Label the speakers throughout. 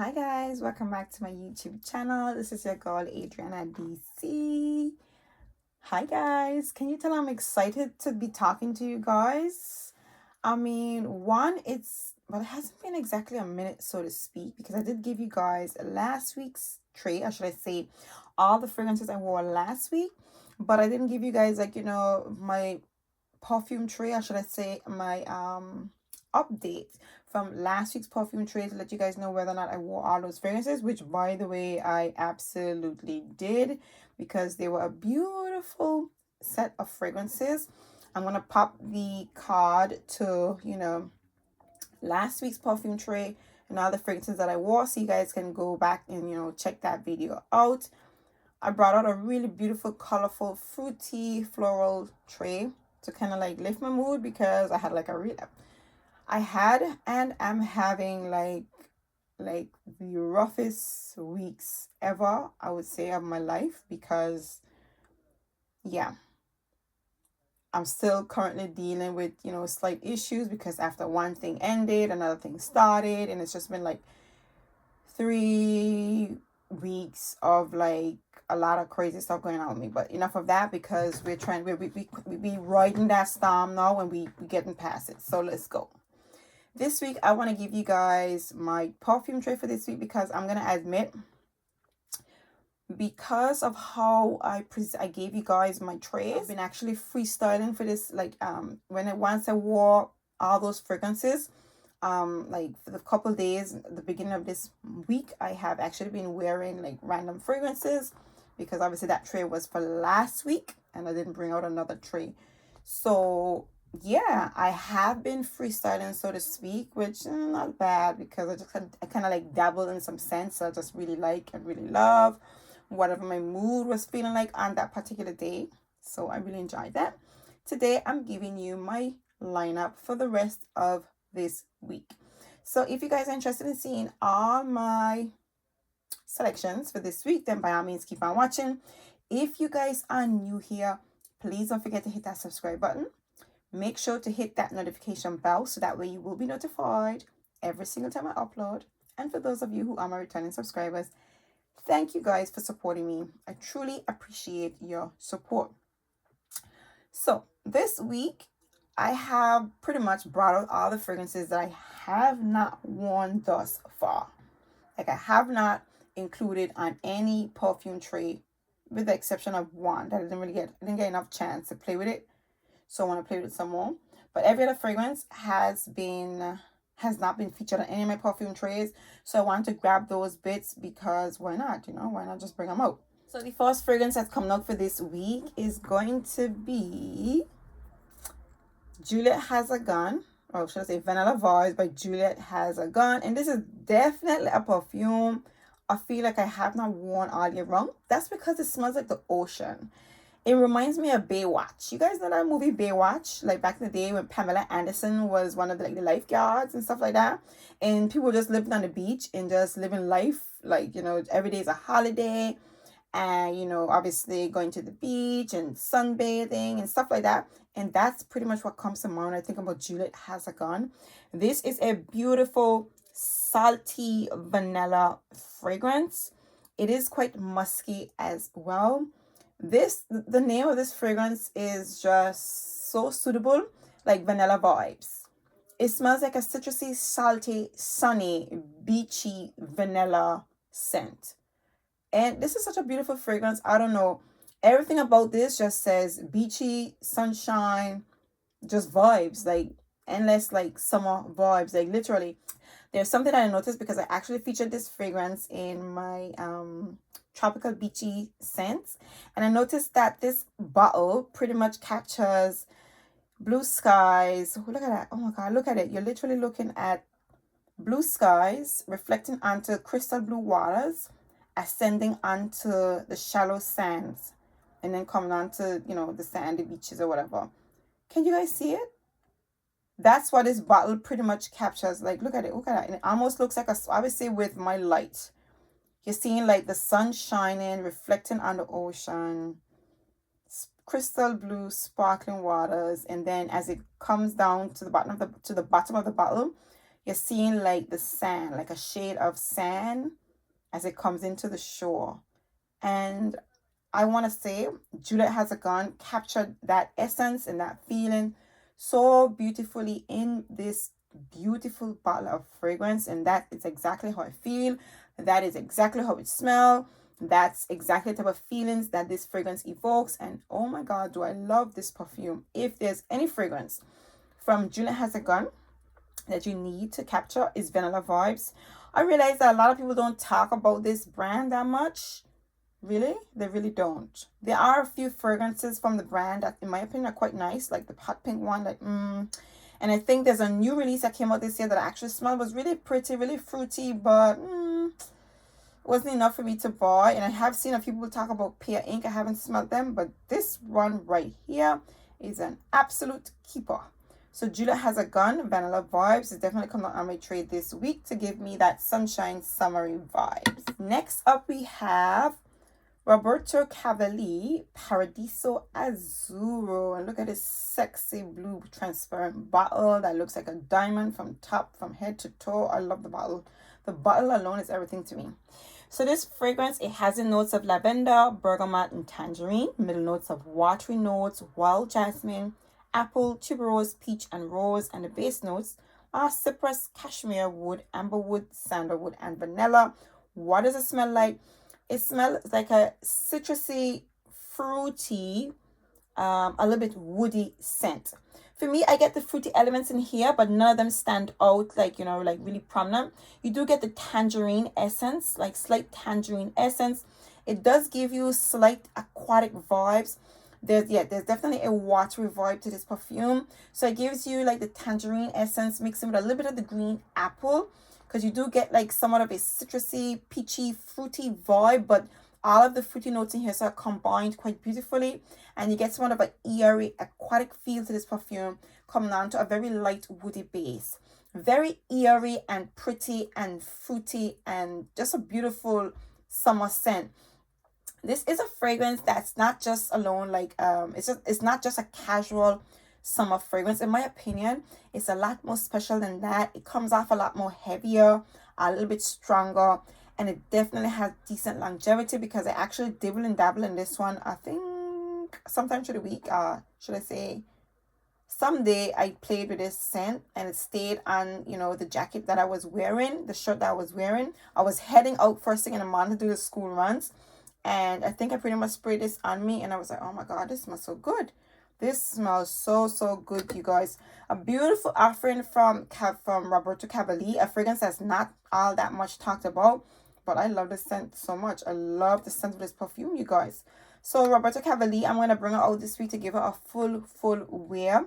Speaker 1: Hi guys, welcome back to my YouTube channel. This is your girl Adriana DC. Hi guys, can you tell I'm excited to be talking to you guys? I mean, it hasn't been exactly a minute, so to speak, because I did give you guys last week's tray, or should I say all the fragrances I wore last week, but I didn't give you guys my perfume tray, or should I say my update from last week's perfume tray to let you guys know whether or not I wore all those fragrances, which by the way I absolutely did, because they were a beautiful set of fragrances. I'm gonna pop the card to last week's perfume tray and all the fragrances that I wore, so you guys can go back and check that video out. I brought out a really beautiful, colorful, fruity, floral tray to kind of like lift my mood, because I had and I'm having like the roughest weeks ever, I would say, of my life, because yeah, I'm still currently dealing with slight issues, because after one thing ended, another thing started, and it's just been like 3 weeks of like a lot of crazy stuff going on with me. But enough of that, because we riding that storm now, and we getting past it. So let's go. This week I want to give you guys my perfume tray for this week, because I'm gonna admit, because of how I gave you guys my trays, I've been actually freestyling for this, like once I wore all those fragrances, like for the couple days at the beginning of this week, I have actually been wearing like random fragrances, because obviously that tray was for last week and I didn't bring out another tray. So yeah, I have been freestyling, so to speak, which not bad, because I kind of like dabbled in some scents I just really like and really love, whatever my mood was feeling like on that particular day. So I really enjoyed that. Today I'm giving you my lineup for the rest of this week. So if you guys are interested in seeing all my selections for this week, then by all means keep on watching. If you guys are new here, please don't forget to hit that subscribe button. Make sure to hit that notification bell, so that way you will be notified every single time I upload. And for those of you who are my returning subscribers, thank you guys for supporting me. I truly appreciate your support. So this week I have pretty much brought out all the fragrances that I have not worn thus far. Like, I have not included on any perfume tray, with the exception of one that I didn't get enough chance to play with it. So I want to play with it some more. But every other fragrance has not been featured on any of my perfume trays. So I want to grab those bits, because why not? Why not just bring them out? So the first fragrance that's coming out for this week is going to be Juliette Has A Gun. Or should I say Vanilla Vibes by Juliette Has A Gun. And this is definitely a perfume I feel like I have not worn all year round. That's because it smells like the ocean. It reminds me of Baywatch. You guys know that movie Baywatch? Like back in the day when Pamela Anderson was one of the lifeguards and stuff like that. And people just living on the beach and just living life. Like, every day is a holiday. And, obviously going to the beach and sunbathing and stuff like that. And that's pretty much what comes to mind when I think about Juliette Has A Gun. This is a beautiful, salty vanilla fragrance. It is quite musky as well. The name of this fragrance is just so suitable, like Vanilla Vibes. It smells like a citrusy, salty, sunny, beachy vanilla scent. And this is such a beautiful fragrance. I don't know. Everything about this just says beachy, sunshine, just vibes, like endless, like summer vibes, like literally. There's something that I noticed, because I actually featured this fragrance in my tropical beachy scents, and I noticed that this bottle pretty much captures blue skies. Oh, look at that. Oh my god, look at it. You're literally looking at blue skies reflecting onto crystal blue waters, ascending onto the shallow sands, and then coming onto the sandy beaches or whatever. Can you guys see it? That's what this bottle pretty much captures. Like, look at it. Look at that. And it almost looks like I would say with my light, you're seeing like the sun shining, reflecting on the ocean, crystal blue, sparkling waters, and then as it comes down to the bottom of the bottle, You're seeing like the sand, like a shade of sand as it comes into the shore. And I want to say Juliette Has A Gun captured that essence and that feeling so beautifully in this beautiful bottle of fragrance. And that is exactly how I feel. That is exactly how it smells. That's exactly the type of feelings that this fragrance evokes. And oh my God, do I love this perfume. If there's any fragrance from Juliette Has A Gun that you need to capture, is vanilla vibes. I realize that a lot of people don't talk about this brand that much. Really? They really don't. There are a few fragrances from the brand that, in my opinion, are quite nice, like the hot pink one, like, And I think there's a new release that came out this year that I actually smelled was really pretty, really fruity, but wasn't enough for me to buy. And I have seen a few people talk about Pear Ink. I haven't smelled them, but this one right here is an absolute keeper. So Juliette Has A Gun, Vanilla Vibes, is definitely coming on my trade this week to give me that sunshine summery vibes. Next up, we have Roberto Cavalli, Paradiso Azuro. And look at this sexy blue transparent bottle that looks like a diamond from top, from head to toe. I love the bottle. The bottle alone is everything to me. So this fragrance, it has the notes of lavender, bergamot, and tangerine. Middle notes of watery notes, wild jasmine, apple, tuberose, peach, and rose. And the base notes are cypress, cashmere wood, amberwood, sandalwood, and vanilla. What does it smell like? It smells like a citrusy, fruity, a little bit woody scent. For me, I get the fruity elements in here, but none of them stand out like, you know, like really prominent. You do get the tangerine essence, like slight tangerine essence. It does give you slight aquatic vibes. There's definitely a watery vibe to this perfume. So it gives you like the tangerine essence mixing with a little bit of the green apple, because you do get like somewhat of a citrusy, peachy, fruity vibe, but all of the fruity notes in here are combined quite beautifully, and you get somewhat of an eerie, aquatic feel to this perfume, coming down to a very light woody base. Very eerie and pretty and fruity and just a beautiful summer scent. This is a fragrance that's not just alone like it's not just a casual summer fragrance. In my opinion, it's a lot more special than that. It comes off a lot more heavier, a little bit stronger, and it definitely has decent longevity, because I actually dibble and dabble in this one, I think sometime through the week. Should I say someday I played with this scent, and it stayed on, you know, the jacket that I was wearing, the shirt that I was wearing. I was heading out first thing in the morning to do the school runs, and I think I pretty much sprayed this on me, and I was like, oh my God, this smells so good. This smells so good, you guys. A beautiful offering from Roberto Cavalli, a fragrance that's not all that much talked about, but I love the scent so much. I love the scent of this perfume, you guys. So Roberto Cavalli, I'm going to bring her out this week to give her a full wear,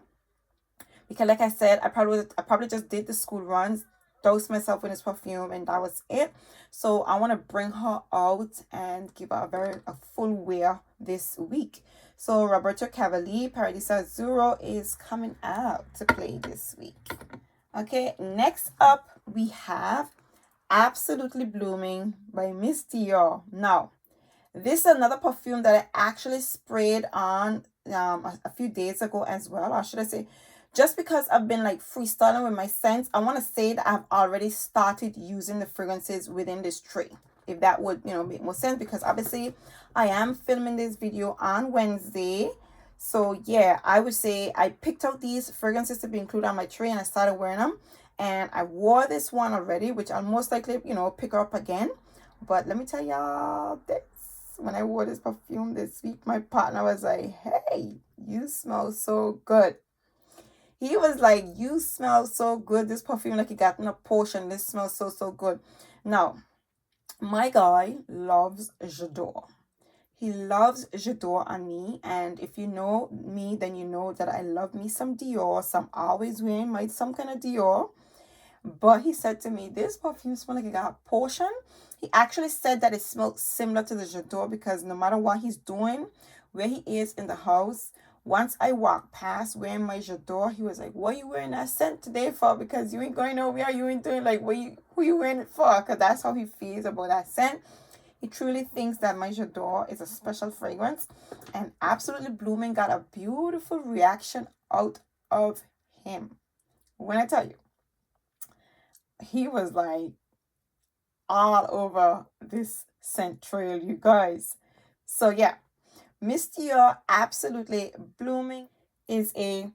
Speaker 1: because like I said, I probably just did the school runs, dosed myself with this perfume, and that was it. So I want to bring her out and give her a full wear this week. So Roberto Cavalli, Paradiso Azuro is coming out to play this week. Okay, next up we have Absolutely Blooming by Mistio. Now, this is another perfume that I actually sprayed on a few days ago as well. Or should I say, just because I've been like freestyling with my scents, I want to say that I've already started using the fragrances within this tray, if that would, you know, make more sense, because obviously I am filming this video on Wednesday. So yeah, I would say I picked out these fragrances to be included on my tray, and I started wearing them, and I wore this one already, which I'll most likely, you know, pick her up again. But let me tell y'all this, when I wore this perfume this week, my partner was like, hey, you smell so good. He was like, you smell so good. This perfume, like you got in a potion. This smells so good. Now, my guy loves J'adore. He loves J'adore on me. And if you know me, then you know that I love me some Dior. So I'm always wearing some kind of Dior. But he said to me, this perfume smells like it got a potion. He actually said that it smelled similar to the J'adore, because no matter what he's doing, where he is in the house, once I walked past wearing my J'adore, he was like, what are you wearing that scent today for? Because you ain't going nowhere. You ain't doing like, who you wearing it for? Because that's how he feels about that scent. He truly thinks that my J'adore is a special fragrance. And Absolutely Blooming got a beautiful reaction out of him. When I tell you, he was like all over this scent trail, you guys. So yeah, Mistio Absolutely Blooming is a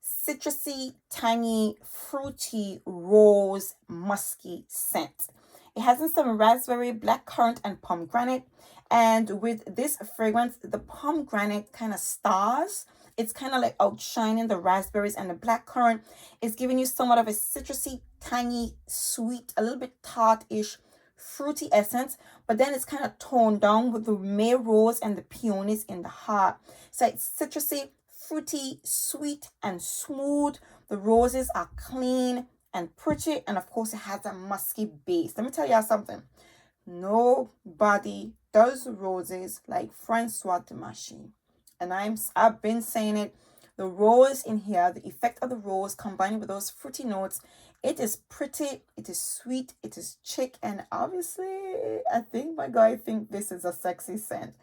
Speaker 1: citrusy, tangy, fruity, rose, musky scent. It has some raspberry, blackcurrant, and pomegranate. And with this fragrance, the pomegranate kind of stars. It's kind of like outshining the raspberries and the blackcurrant. It's giving you somewhat of a citrusy, tangy, sweet, a little bit tart-ish, fruity essence, but then it's kind of toned down with the May rose and the peonies in the heart. So it's citrusy, fruity, sweet, and smooth. The roses are clean and pretty, and of course, it has a musky base. Let me tell y'all something. Nobody does roses like Francois Demachy. And I've been saying it. The rose in here, the effect of the rose combined with those fruity notes, it is pretty, it is sweet, it is chic, and obviously, I think my guy think this is a sexy scent.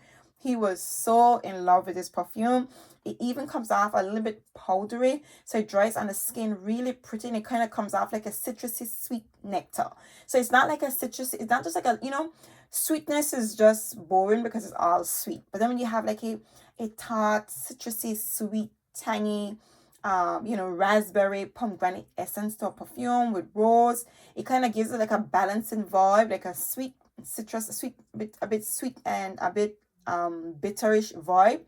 Speaker 1: He was so in love with this perfume. It even comes off a little bit powdery, so it dries on the skin really pretty, and it kind of comes off like a citrusy sweet nectar. So it's not like a citrus, it's not just like a, sweetness is just boring because it's all sweet. But then when you have like a tart, citrusy, sweet, tangy, raspberry, pomegranate essence to a perfume with rose, it kind of gives it like a balancing vibe, like a sweet citrus, a bit sweet and a bit bitterish vibe.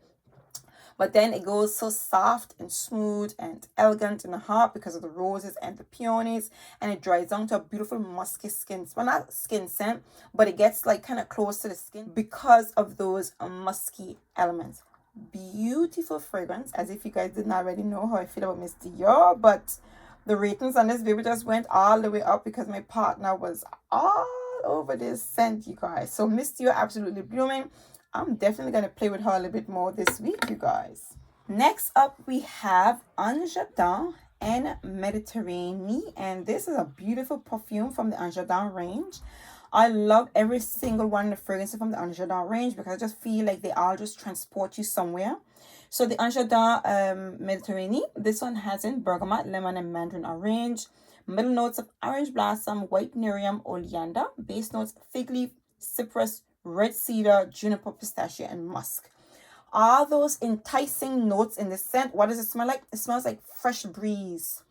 Speaker 1: But then it goes so soft and smooth and elegant in the heart because of the roses and the peonies, and it dries down to a beautiful musky skin. Well, not skin scent, but it gets like kind of close to the skin because of those musky elements. Beautiful fragrance, as if you guys didn't already know how I feel about Miss Dior, but the ratings on this baby just went all the way up because my partner was all over this scent, you guys. So Miss Dior Absolutely Blooming, I'm definitely going to play with her a little bit more this week, you guys. Next up, we have Anjadin and Mediterranean, and this is a beautiful perfume from the Anjadin range. I love every single one of the fragrances from the Anjadin range because I just feel like they all just transport you somewhere. So the Anjadin Mediterranean, this one has in bergamot, lemon, and mandarin orange. Middle notes of orange blossom, white Nerium, oleander. Base notes, fig leaf, cypress, red cedar, juniper, pistachio, and musk. All those enticing notes in the scent. What does it smell like? It smells like fresh breeze.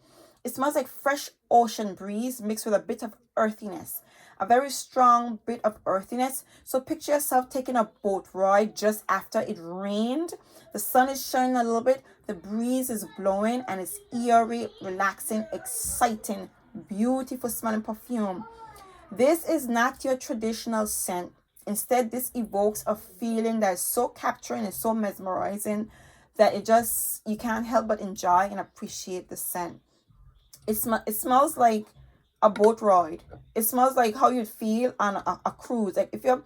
Speaker 1: It smells like fresh ocean breeze mixed with a bit of earthiness. A very strong bit of earthiness. So picture yourself taking a boat ride just after it rained. The sun is shining a little bit. The breeze is blowing and it's eerie, relaxing, exciting, beautiful smelling perfume. This is not your traditional scent. Instead, this evokes a feeling that is so capturing and so mesmerizing that you can't help but enjoy and appreciate the scent. It smells like a boat ride. It smells like how you'd feel on a cruise. Like if you're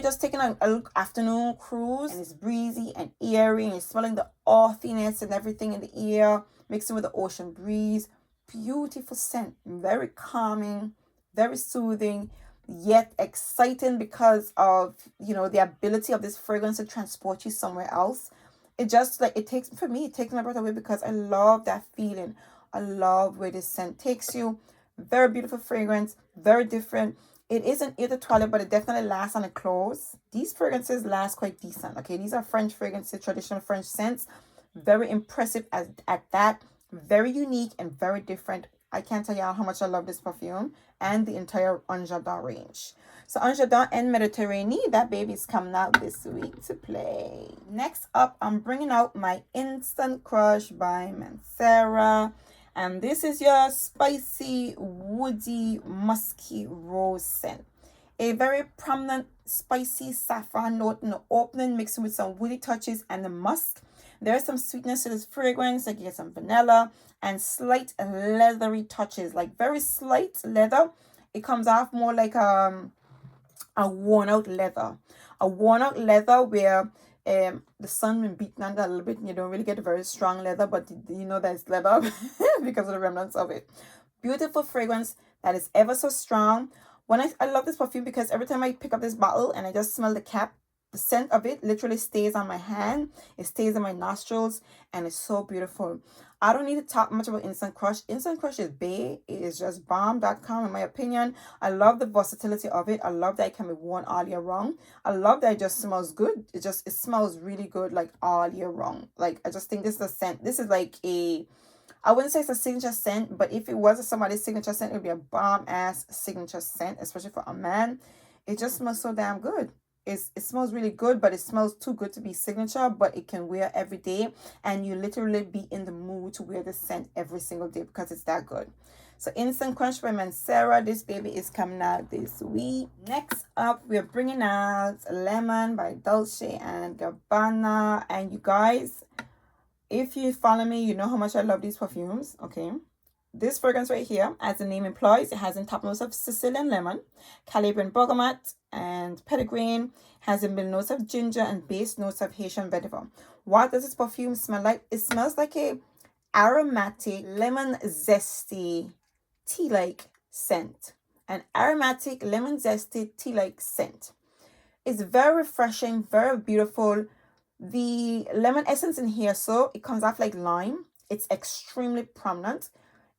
Speaker 1: just taking a afternoon cruise and it's breezy and airy and you're smelling the earthiness and everything in the air, mixing with the ocean breeze. Beautiful scent. Very calming, very soothing, yet exciting because of, the ability of this fragrance to transport you somewhere else. It just it takes my breath away because I love that feeling. I love where this scent takes you. Very beautiful fragrance, very different. It isn't eau de toilette, but it definitely lasts on the clothes. These fragrances last quite decent. Okay, these are French fragrances, traditional French scents. Very impressive at that. Very unique and very different. I can't tell y'all how much I love this perfume and the entire Anjadin range. So Anjadin and Mediterranean, that baby's coming out this week to play. Next up, I'm bringing out my Instant Crush by Mancera. And this is your spicy, woody, musky rose scent. A very prominent spicy saffron note in the opening, mixing with some woody touches and the musk. There's some sweetness to this fragrance, like you get some vanilla and slight leathery touches, like very slight leather. It comes off more like a worn out leather. A worn out leather where the sun been beaten on that a little bit and you don't really get a very strong leather, but you know that it's leather because of the remnants of it. Beautiful fragrance that is ever so strong. I love this perfume because every time I pick up this bottle and I just smell the cap, the scent of it literally stays on my hand. It stays in my nostrils, and it's so beautiful. I don't need to talk much about Instant Crush. Instant Crush is bae. It is just bomb.com in my opinion. I love the versatility of it. I love that it can be worn all year round. I love that it just smells good. It smells really good like all year round. Like, I just think this is a scent. This is like a, I wouldn't say it's a signature scent, but if it was somebody's signature scent, it would be a bomb ass signature scent, especially for a man. It just smells so damn good. It smells really good, but it smells too good to be signature, but it can wear every day, and you literally be in the mood to wear the scent every single day because it's that good. So Instant Crunch by Mancera. This baby is coming out this week. Next up, we're bringing out Lemon by Dolce and Gabbana. And you guys, if you follow me, you know how much I love these perfumes, okay? This fragrance right here, as the name implies, it has in top notes of Sicilian lemon, Calabrian bergamot, and petitgrain. Has in middle notes of ginger and base notes of Haitian vetiver. What does this perfume smell like? It smells like a aromatic, lemon zesty, tea-like scent. An aromatic, lemon zesty, tea-like scent. It's very refreshing, very beautiful. The lemon essence in here, so it comes off like lime. It's extremely prominent.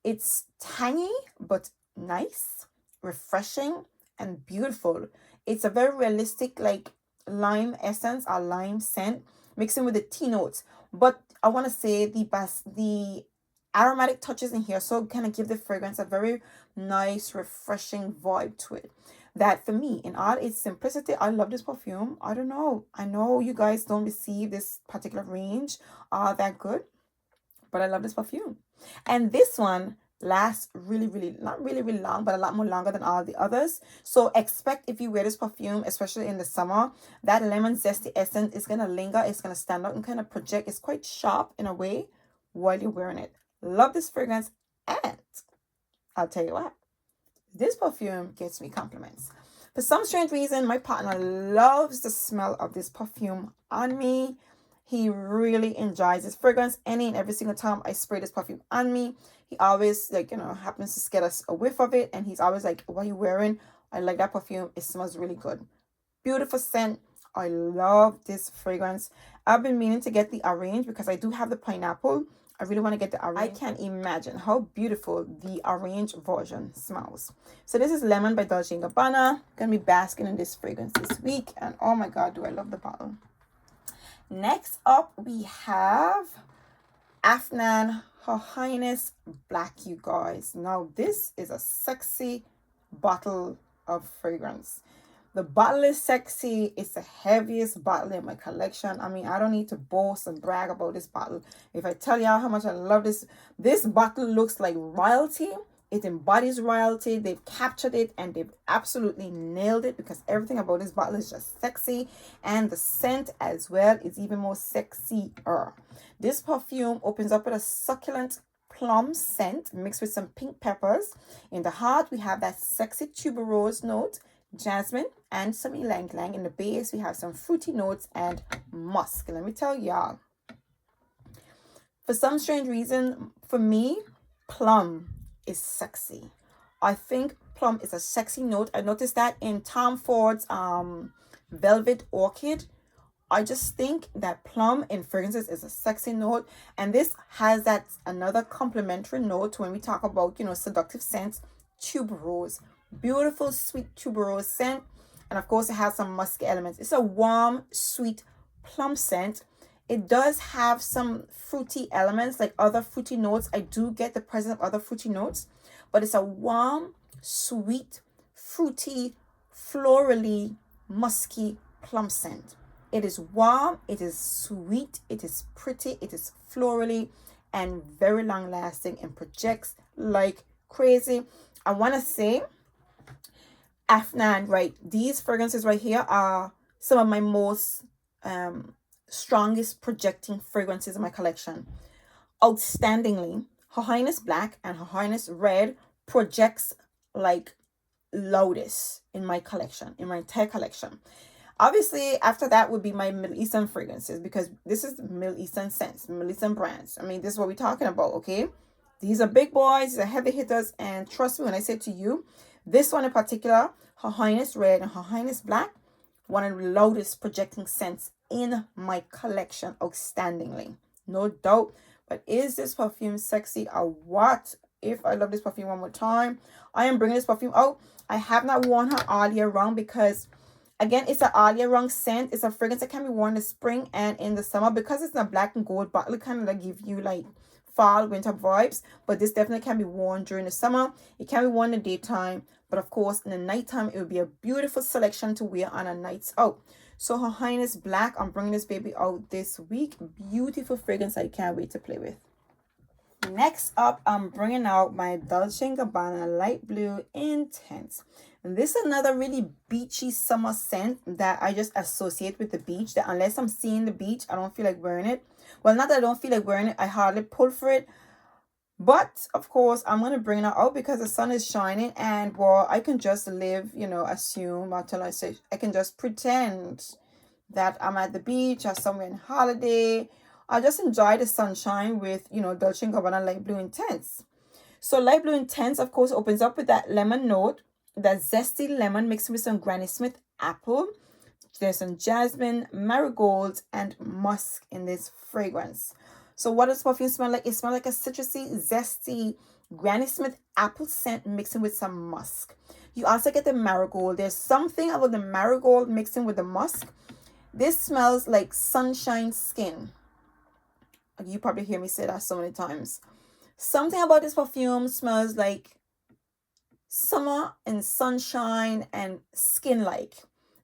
Speaker 1: It's tangy, but nice, refreshing, and beautiful. It's a very realistic, like, lime essence or lime scent, mixing with the tea notes. But I want to say the aromatic touches in here, so kind of give the fragrance a very nice, refreshing vibe to it. That for me, in all its simplicity, I love this perfume. I don't know. I know you guys don't receive this particular range that good, but I love this perfume. And this one lasts really, not really long, but a lot more longer than all the others. So expect, if you wear this perfume, especially in the summer, that lemon zesty essence is going to linger. It's going to stand out and kind of project. It's quite sharp in a way while you're wearing it. Love this fragrance. And I'll tell you what, this perfume gets me compliments. For some strange reason, my partner loves the smell of this perfume on me. He really enjoys this fragrance. Any and every single time I spray this perfume on me, he always, like, happens to get us a whiff of it. And he's always like, what are you wearing? I like that perfume. It smells really good. Beautiful scent. I love this fragrance. I've been meaning to get the orange because I do have the pineapple. I really want to get the orange. I can't imagine how beautiful the orange version smells. So this is Lemon by Dolce & Gabbana. Gonna be basking in this fragrance this week. And oh my God, do I love the bottle. Next up, we have Afnan Her Highness Black, you guys. Now, this is a sexy bottle of fragrance. The bottle is sexy. It's the heaviest bottle in my collection. I mean, I don't need to boast and brag about this bottle. If I tell y'all how much I love this, this bottle looks like royalty. It embodies royalty. They've captured it and they've absolutely nailed it because everything about this bottle is just sexy. And the scent as well is even more sexier. This perfume opens up with a succulent plum scent mixed with some pink peppers. In the heart, we have that sexy tuberose note, jasmine, and some ylang ylang. In the base, we have some fruity notes and musk. Let me tell y'all, for some strange reason, for me, plum is sexy. I think plum is a sexy note. I noticed that in Tom Ford's Velvet Orchid. I just think that plum in fragrances is a sexy note, and this has that another complementary note when we talk about, seductive scents. Tuberose, beautiful sweet tuberose scent, and of course it has some musky elements. It's a warm, sweet plum scent. It does have some fruity elements, like other fruity notes. I do get the presence of other fruity notes, but it's a warm, sweet, fruity, florally, musky plum scent. It is warm, it is sweet, it is pretty, it is florally, and very long lasting and projects like crazy. I want to say, Afnan, right, these fragrances right here are some of my most strongest projecting fragrances in my collection. Outstandingly, Her Highness Black and Her Highness Red projects like loudest in my collection, in my entire collection. Obviously, after that would be my Middle Eastern fragrances, because this is Middle Eastern scents, Middle Eastern brands. I mean, this is what we're talking about, okay? These are big boys, these are heavy hitters, and trust me when I say to you, this one in particular, Her Highness Red and Her Highness Black, one of the loudest projecting scents in my collection, outstandingly, no doubt. But is this perfume sexy or what? If I love this perfume one more time, I am bringing this perfume out. I have not worn her all year round because, again, it's an all year round scent. It's a fragrance that can be worn in the spring and in the summer. Because it's in a black and gold bottle, it kind of like give you like fall, winter vibes. But this definitely can be worn during the summer. It can be worn in the daytime. But of course, in the nighttime, it would be a beautiful selection to wear on a nights out. So Her Highness Black, I'm bringing this baby out this week. Beautiful fragrance I can't wait to play with. Next up, I'm bringing out my Dolce & Gabbana Light Blue Intense. And this is another really beachy summer scent that I just associate with the beach. That unless I'm seeing the beach, I don't feel like wearing it. Well, not that I don't feel like wearing it, I hardly pull for it. But of course, I'm going to bring it out because the sun is shining, and well, I can just live, assume until I say, I can just pretend that I'm at the beach or somewhere in holiday. I just enjoy the sunshine with, Dolce & Gabbana Light Blue Intense. So Light Blue Intense, of course, opens up with that lemon note, that zesty lemon mixed with some Granny Smith apple. There's some jasmine, marigold, and musk in this fragrance. So what does perfume smell like? It smells like a citrusy, zesty, Granny Smith apple scent mixing with some musk. You also get the marigold. There's something about the marigold mixing with the musk. This smells like sunshine skin. You probably hear me say that so many times. Something about this perfume smells like summer and sunshine and skin-like.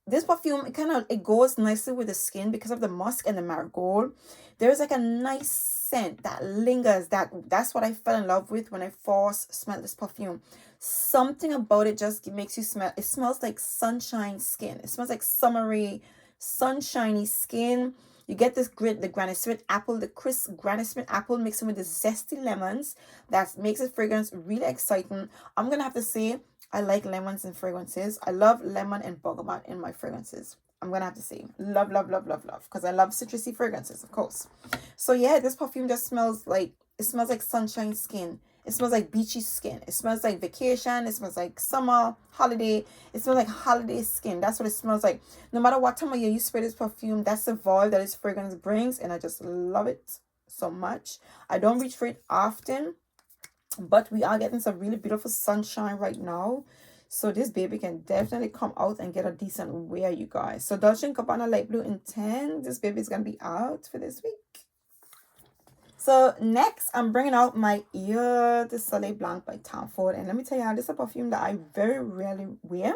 Speaker 1: This perfume, it goes nicely with the skin because of the musk and the marigold. There's like a nice scent that lingers. That's what I fell in love with when I first smelled this perfume. Something about it just makes you smell. It smells like sunshine skin. It smells like summery, sunshiny skin. You get this the Granny Smith apple, the crisp Granny Smith apple mixing with the zesty lemons. That makes the fragrance really exciting. I'm going to have to say, I like lemons in fragrances. I love lemon and bergamot in my fragrances. I'm going to have to say, love, love, love, love, love. Because I love citrusy fragrances, of course. So yeah, this perfume just smells like, it smells like sunshine skin. It smells like beachy skin. It smells like vacation. It smells like summer, holiday. It smells like holiday skin. That's what it smells like. No matter what time of year you spray this perfume, that's the vibe that this fragrance brings. And I just love it so much. I don't reach for it often, but we are getting some really beautiful sunshine right now. So this baby can definitely come out and get a decent wear, you guys. So Dolce & Gabbana Light Blue Intense. This baby is going to be out for this week. So next, I'm bringing out my Eau de Soleil Blanc by Tom Ford. And let me tell you, this is a perfume that I very rarely wear.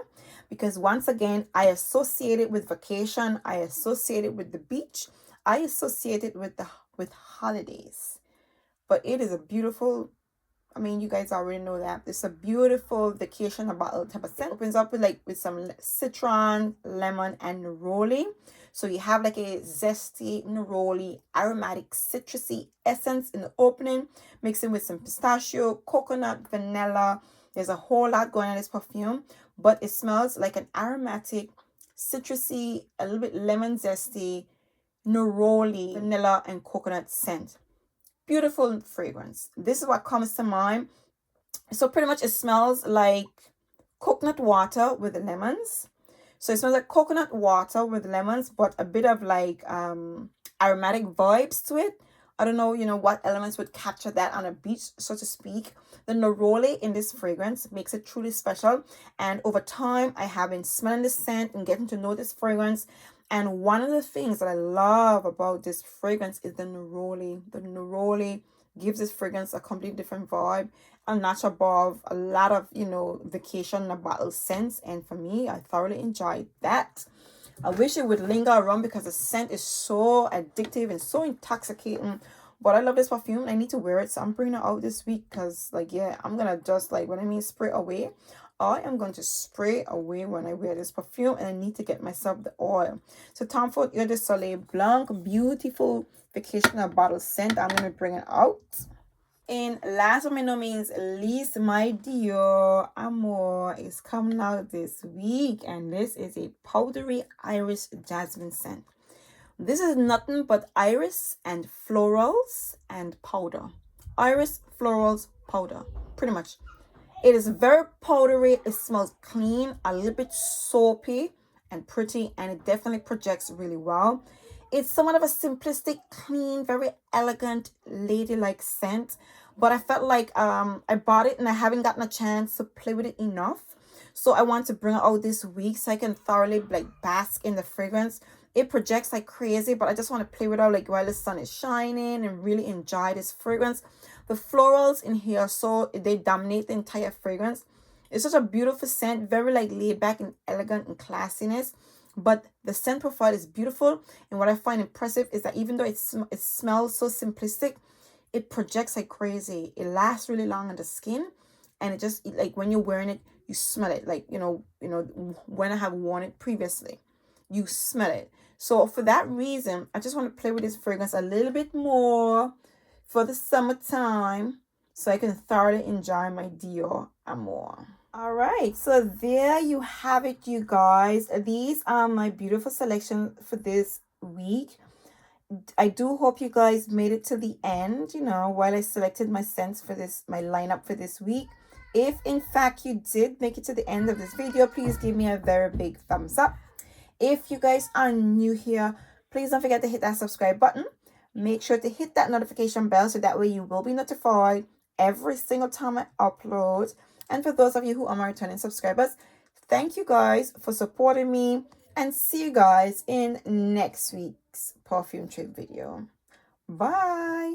Speaker 1: Because once again, I associate it with vacation. I associate it with the beach. I associate it with holidays. But it is a beautiful, you guys already know that. It's a beautiful vacation bottle type of scent. It opens up with some citron, lemon, and neroli. So you have like a zesty, neroli, aromatic, citrusy essence in the opening, mixing with some pistachio, coconut, vanilla. There's a whole lot going on in this perfume, but it smells like an aromatic, citrusy, a little bit lemon zesty, neroli, vanilla, and coconut scent. Beautiful fragrance. This is what comes to mind. So pretty much it smells like coconut water with the lemons. So it smells like coconut water with lemons, but a bit of like aromatic vibes to it. I don't know, what elements would capture that on a beach, so to speak. The neroli in this fragrance makes it truly special. And over time, I have been smelling this scent and getting to know this fragrance. And one of the things that I love about this fragrance is the neroli. The neroli gives this fragrance a completely different vibe, a notch above a lot of, vacation in a bottle scents. And for me, I thoroughly enjoyed that. I wish it would linger around because the scent is so addictive and so intoxicating. But I love this perfume. I need to wear it. So I'm bringing it out this week because, I'm going to just, spray away. I am going to spray away when I wear this perfume, and I need to get myself the oil. So Tom Ford Eau de Soleil Blanc, beautiful vacation bottle scent. I'm going to bring it out. And last but by no means least, my Dior Amor is coming out this week, and this is a powdery iris jasmine scent. This is nothing but iris and florals and powder. Iris, florals, powder, pretty much. It is very powdery. It smells clean, a little bit soapy, and pretty, and it definitely projects really well. It's somewhat of a simplistic, clean, very elegant, ladylike scent, but I felt like I bought it and I haven't gotten a chance to play with it enough. So I want to bring it out this week so I can thoroughly like bask in the fragrance. It projects like crazy, but I just want to play with it like while the sun is shining and really enjoy this fragrance. The florals in here, so they dominate the entire fragrance. It's such a beautiful scent, very like laid back and elegant and classiness. But the scent profile is beautiful. And what I find impressive is that even though it smells so simplistic, it projects like crazy. It lasts really long on the skin. And it just, like when you're wearing it, you smell it. Like, you know, when I have worn it previously, you smell it. So for that reason, I just want to play with this fragrance a little bit more for the summertime so I can thoroughly enjoy my Dior Amor. All right, so there you have it, you guys. These are my beautiful selection for this week. I do hope you guys made it to the end, you know, while I selected my scents for this, my lineup for this week. If in fact you did make it to the end of this video, please give me a very big thumbs up. If you guys are new here, please don't forget to hit that subscribe button. Make sure to hit that notification bell so that way you will be notified every single time I upload. And for those of you who are my returning subscribers, thank you guys for supporting me, and see you guys in next week's perfume trip video. Bye.